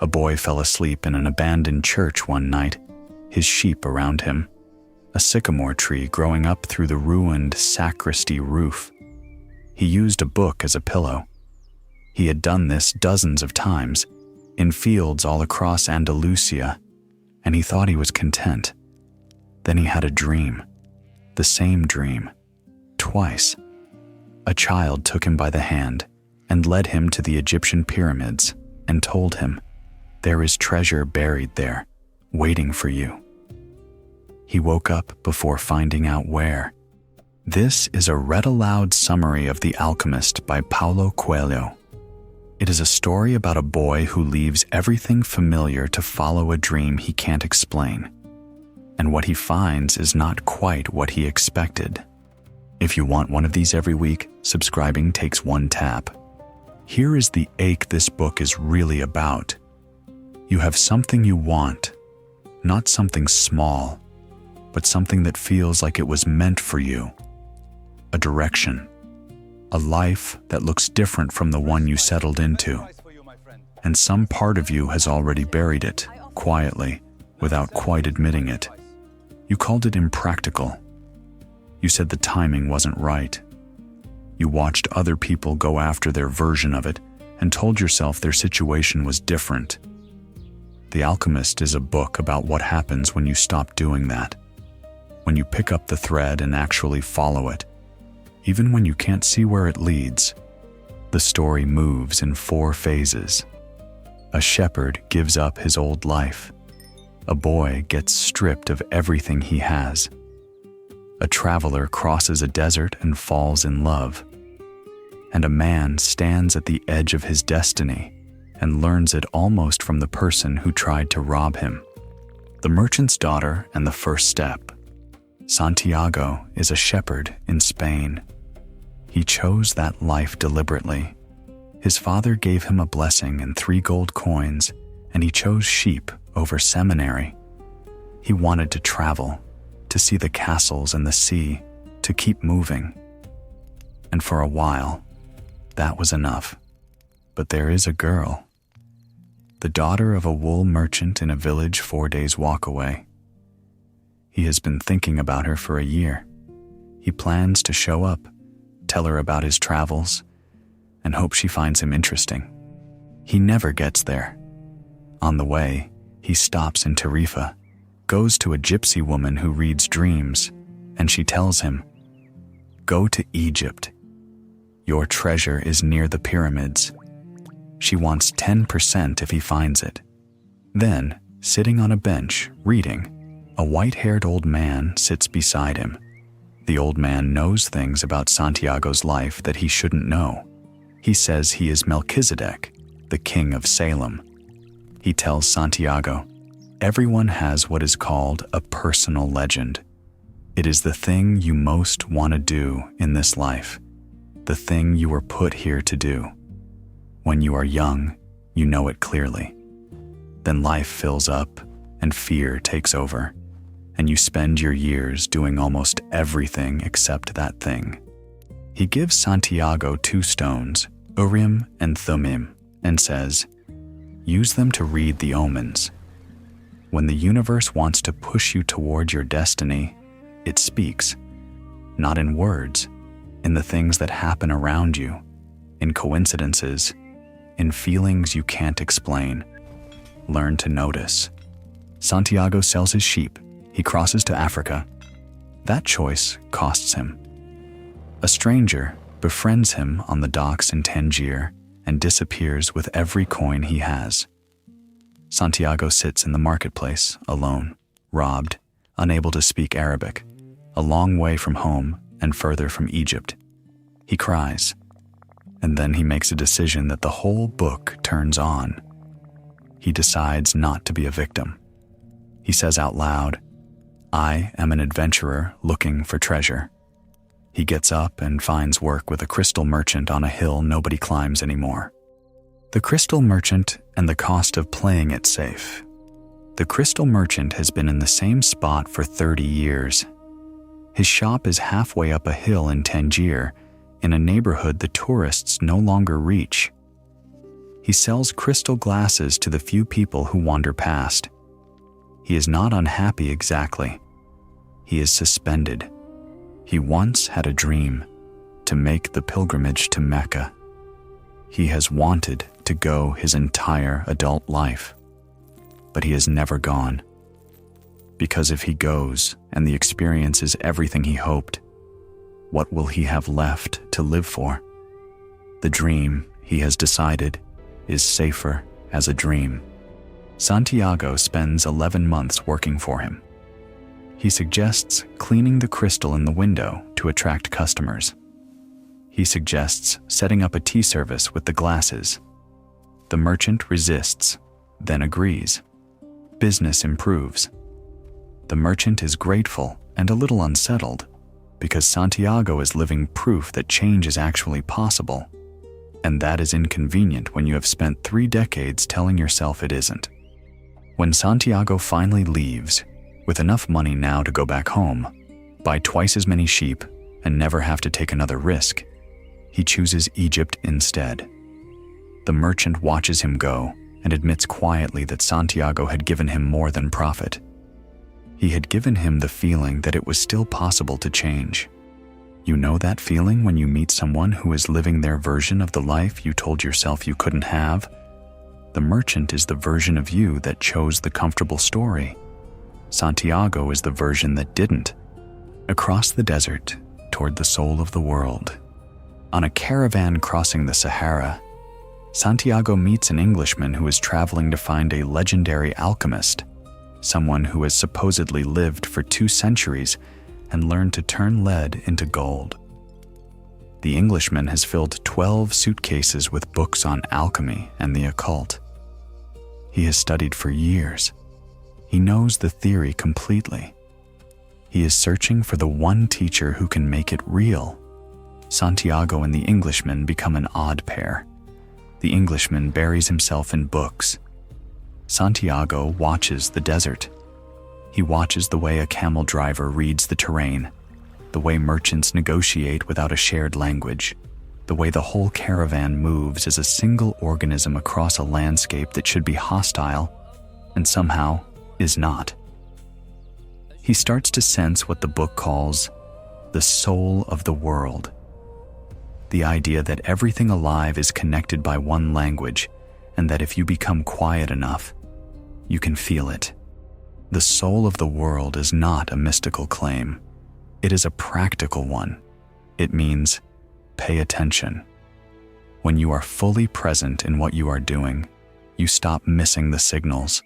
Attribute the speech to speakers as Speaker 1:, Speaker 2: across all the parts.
Speaker 1: A boy fell asleep in an abandoned church one night, his sheep around him, a sycamore tree growing up through the ruined sacristy roof. He used a book as a pillow. He had done this dozens of times, in fields all across Andalusia, and he thought he was content. Then he had a dream, the same dream, twice. A child took him by the hand and led him to the Egyptian pyramids and told him, "There is treasure buried there, waiting for you." He woke up before finding out where. This is a read-aloud summary of The Alchemist by Paulo Coelho. It is a story about a boy who leaves everything familiar to follow a dream he can't explain. And what he finds is not quite what he expected. If you want one of these every week, subscribing takes one tap. Here is the ache this book is really about. You have something you want, not something small, but something that feels like it was meant for you. A direction, a life that looks different from the one you settled into. And some part of you has already buried it, quietly, without quite admitting it. You called it impractical. You said the timing wasn't right. You watched other people go after their version of it and told yourself their situation was different. The Alchemist is a book about what happens when you stop doing that. When you pick up the thread and actually follow it, even when you can't see where it leads. The story moves in 4 phases. A shepherd gives up his old life. A boy gets stripped of everything he has. A traveler crosses a desert and falls in love. And a man stands at the edge of his destiny and learns it almost from the person who tried to rob him. The Merchant's Daughter and the First Step. Santiago is a shepherd in Spain. He chose that life deliberately. His father gave him a blessing and 3 gold coins, and he chose sheep over seminary. He wanted to travel, to see the castles and the sea, to keep moving. And for a while, that was enough. But there is a girl, the daughter of a wool merchant in a village 4 days' walk away. He has been thinking about her for a year. He plans to show up, tell her about his travels, and hope she finds him interesting. He never gets there. On the way, he stops in Tarifa, goes to a gypsy woman who reads dreams, and she tells him, "Go to Egypt. Your treasure is near the pyramids." She wants 10% if he finds it. Then, sitting on a bench, reading, a white-haired old man sits beside him. The old man knows things about Santiago's life that he shouldn't know. He says he is Melchizedek, the king of Salem. He tells Santiago, everyone has what is called a personal legend. It is the thing you most want to do in this life, the thing you were put here to do. When you are young, you know it clearly. Then life fills up and fear takes over, and you spend your years doing almost everything except that thing. He gives Santiago 2 stones, Urim and Thummim, and says, use them to read the omens. When the universe wants to push you toward your destiny, it speaks, not in words, in the things that happen around you, in coincidences, in feelings you can't explain. Learn to notice. Santiago sells his sheep. He crosses to Africa. That choice costs him. A stranger befriends him on the docks in Tangier and disappears with every coin he has. Santiago sits in the marketplace, alone, robbed, unable to speak Arabic, a long way from home and further from Egypt. He cries, and then he makes a decision that the whole book turns on. He decides not to be a victim. He says out loud, I am an adventurer looking for treasure. He gets up and finds work with a crystal merchant on a hill nobody climbs anymore. The crystal merchant and the cost of playing it safe. The crystal merchant has been in the same spot for 30 years. His shop is halfway up a hill in Tangier, in a neighborhood the tourists no longer reach. He sells crystal glasses to the few people who wander past. He is not unhappy exactly. He is suspended. He once had a dream to make the pilgrimage to Mecca. He has wanted to go his entire adult life, but he has never gone. Because if he goes and the experience is everything he hoped, what will he have left to live for? The dream, he has decided, is safer as a dream. Santiago spends 11 months working for him. He suggests cleaning the crystal in the window to attract customers. He suggests setting up a tea service with the glasses. The merchant resists, then agrees. Business improves. The merchant is grateful and a little unsettled because Santiago is living proof that change is actually possible, and that is inconvenient when you have spent 3 decades telling yourself it isn't. When Santiago finally leaves, with enough money now to go back home, buy twice as many sheep, and never have to take another risk, he chooses Egypt instead. The merchant watches him go and admits quietly that Santiago had given him more than profit. He had given him the feeling that it was still possible to change. You know that feeling when you meet someone who is living their version of the life you told yourself you couldn't have? The merchant is the version of you that chose the comfortable story. Santiago is the version that didn't. Across the desert, toward the soul of the world. On a caravan crossing the Sahara, Santiago meets an Englishman who is traveling to find a legendary alchemist, someone who has supposedly lived for 2 centuries and learned to turn lead into gold. The Englishman has filled 12 suitcases with books on alchemy and the occult. He has studied for years. He knows the theory completely. He is searching for the one teacher who can make it real. Santiago and the Englishman become an odd pair. The Englishman buries himself in books. Santiago watches the desert. He watches the way a camel driver reads the terrain, the way merchants negotiate without a shared language, the way the whole caravan moves as a single organism across a landscape that should be hostile and somehow is not. He starts to sense what the book calls the soul of the world. The idea that everything alive is connected by one language, and that if you become quiet enough, you can feel it. The soul of the world is not a mystical claim. It is a practical one. It means pay attention. When you are fully present in what you are doing, you stop missing the signals.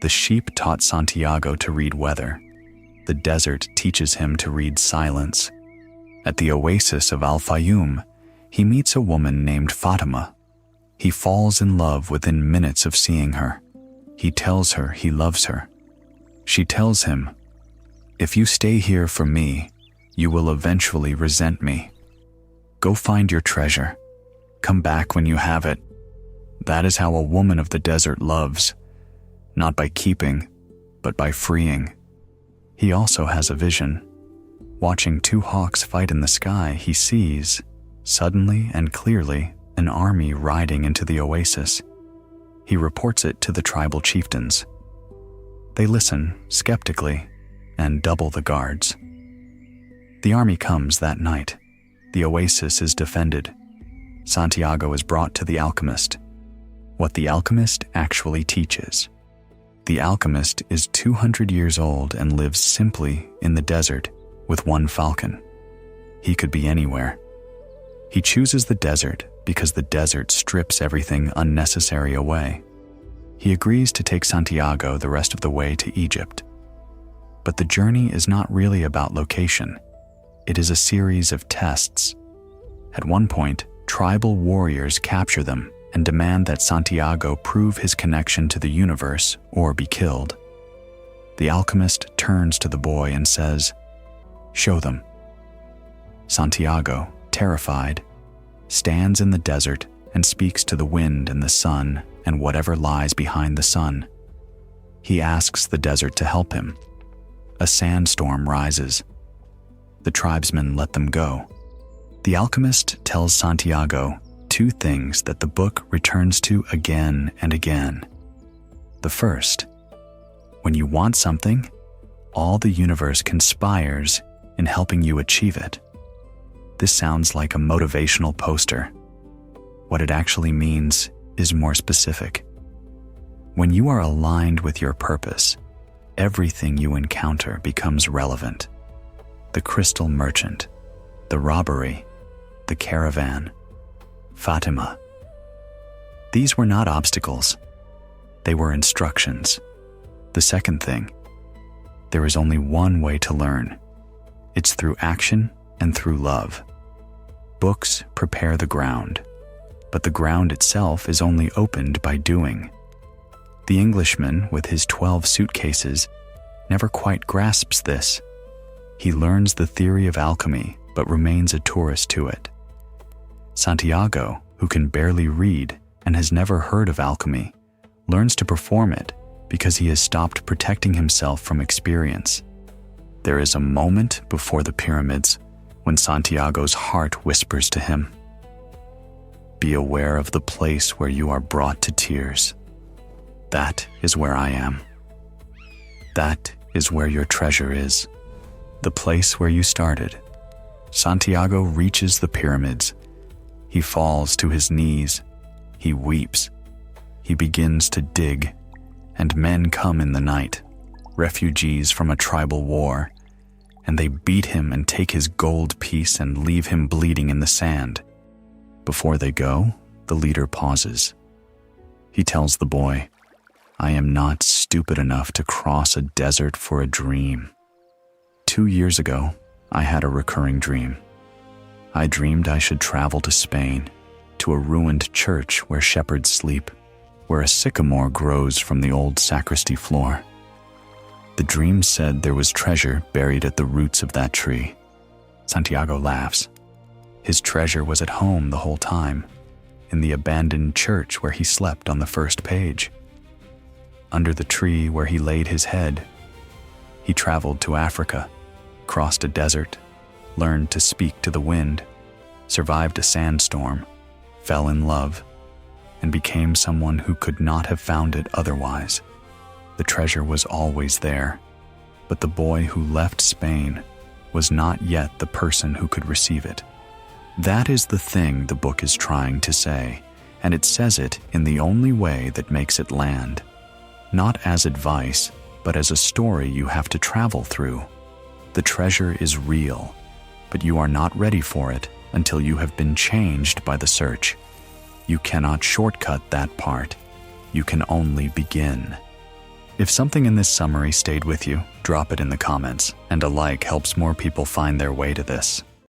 Speaker 1: The sheep taught Santiago to read weather. The desert teaches him to read silence. At the oasis of Al-Fayoum, he meets a woman named Fatima. He falls in love within minutes of seeing her. He tells her he loves her. She tells him, "If you stay here for me, you will eventually resent me. Go find your treasure. Come back when you have it." That is how a woman of the desert loves, not by keeping, but by freeing. He also has a vision. Watching 2 hawks fight in the sky, he sees, suddenly and clearly, an army riding into the oasis. He reports it to the tribal chieftains. They listen skeptically and double the guards. The army comes that night. The oasis is defended. Santiago is brought to the alchemist. What the alchemist actually teaches. The alchemist is 200 years old and lives simply in the desert with 1 falcon. He could be anywhere. He chooses the desert because the desert strips everything unnecessary away. He agrees to take Santiago the rest of the way to Egypt. But the journey is not really about location. It is a series of tests. At one point, tribal warriors capture them and demand that Santiago prove his connection to the universe or be killed. The alchemist turns to the boy and says, "Show them." Santiago, terrified, stands in the desert and speaks to the wind and the sun and whatever lies behind the sun. He asks the desert to help him. A sandstorm rises. The tribesmen let them go. The alchemist tells Santiago two things that the book returns to again and again. The first, when you want something, all the universe conspires in helping you achieve it. This sounds like a motivational poster. What it actually means is more specific. When you are aligned with your purpose, everything you encounter becomes relevant. The crystal merchant, the robbery, the caravan, Fatima. These were not obstacles. They were instructions. The second thing, there is only one way to learn. It's through action and through love. Books prepare the ground, but the ground itself is only opened by doing. The Englishman with his 12 suitcases never quite grasps this. He learns the theory of alchemy, but remains a tourist to it. Santiago, who can barely read and has never heard of alchemy, learns to perform it because he has stopped protecting himself from experience. There is a moment before the pyramids when Santiago's heart whispers to him, "Be aware of the place where you are brought to tears. That is where I am. That is where your treasure is." The place where you started. Santiago reaches the pyramids. He falls to his knees. He weeps. He begins to dig, and men come in the night, refugees from a tribal war, and they beat him and take his gold piece and leave him bleeding in the sand. Before they go, the leader pauses. He tells the boy, "I am not stupid enough to cross a desert for a dream." 2 years ago, I had a recurring dream. I dreamed I should travel to Spain, to a ruined church where shepherds sleep, where a sycamore grows from the old sacristy floor. The dream said there was treasure buried at the roots of that tree. Santiago laughs. His treasure was at home the whole time, in the abandoned church where he slept on the first page. Under the tree where he laid his head, he traveled to Africa, crossed a desert, learned to speak to the wind, survived a sandstorm, fell in love, and became someone who could not have found it otherwise. The treasure was always there, but the boy who left Spain was not yet the person who could receive it. That is the thing the book is trying to say, and it says it in the only way that makes it land. Not as advice, but as a story you have to travel through. The treasure is real, but you are not ready for it until you have been changed by the search. You cannot shortcut that part. You can only begin. If something in this summary stayed with you, drop it in the comments, and a like helps more people find their way to this.